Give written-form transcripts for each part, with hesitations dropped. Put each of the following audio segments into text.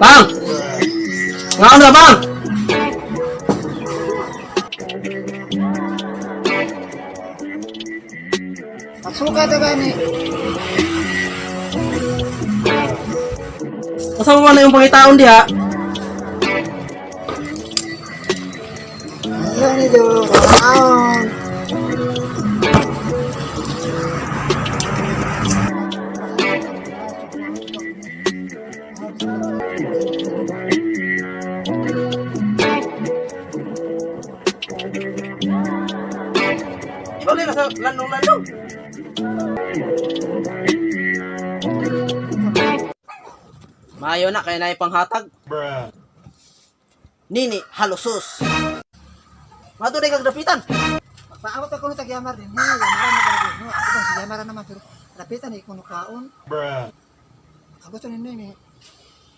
Bang! Ngaon ka, bang? Pagsuka ito gani. Kasama mo na yung pangitaon diha. Ayaw ni Jo. Kaon. Ibalik na sa landong-landong. Maayo na, kaya na ipanghatag. Nini, halusos. Matuloy kang dapitan. Paawat ako ng tagyamar din. Yamaran na bago. No, ako ba si Yamaran naman pero lapitan ni kuno kaon. Ako to ninyo ni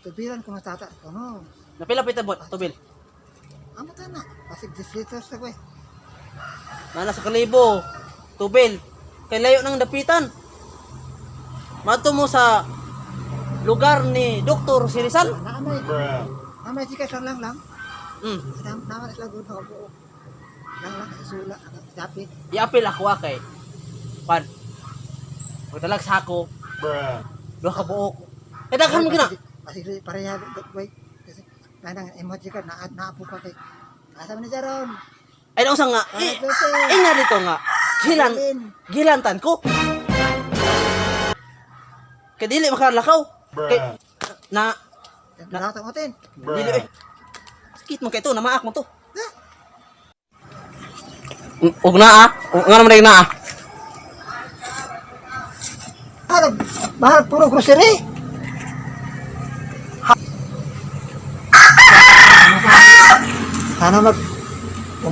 tubiran ko matata ko no. Napila-pita mo, tubil. Amo ta na. Pasig visitors ako eh. Nana sa kalibo. Tubil. Kay layo ng dapitan. Mato mo sa lugar ni Dr. Sirizal. Naamay. Amay jika lang lang. Naman sila gud ako. Lang isula dapit. Iapil ako kay pan. Pagdalag sa ako. Duha ka buok. Kaya daghan mo gina. Pasig pareha boy. Kasi kanang emoji ka naapo ka kay. Asa man ni Jaron? Ay nausang nga. Ay nga dito nga. Gilantan ko. Kaya dili makalakaw. Kay na Nakatang otin. dili eh. Sakit mo kay to, namaak mo to. Ug na ah. Ug nga naman na ah. Bahal puro grocery. Sana mag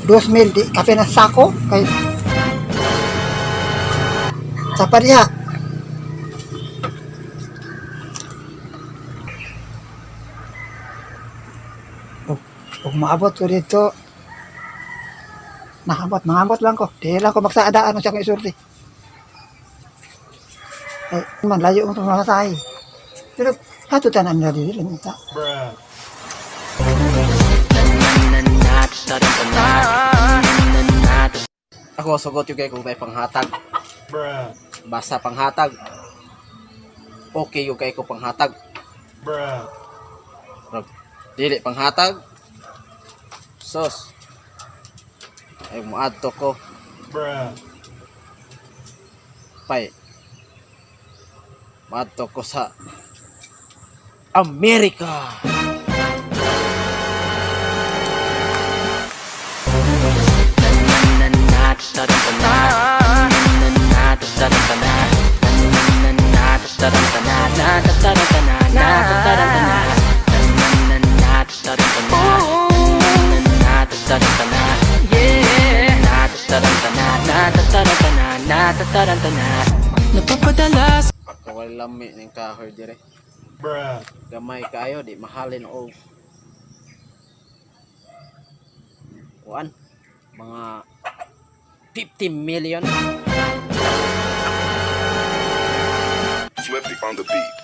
2,000 di kape na sako kay sa pariha. Kung maabot ko dito, maabot lang ko. Di lang ko magsaadaan siya kong isurti. Eh, man, layo mo itong mga tayo. Pero, hatutan nila dito lang ita. Ako sugot yung kay kung tayo panghatag. Basta panghatag. Okay yung kay ko panghatag. Dili panghatag. Sos. Ay muadto ko. Pay. Muadto ko sa Amerika. Napapadalas Pagkawal lami ng kahoy dire. Gamay kayo di mahalin og kuan mga 50 million. Swifty on the beat.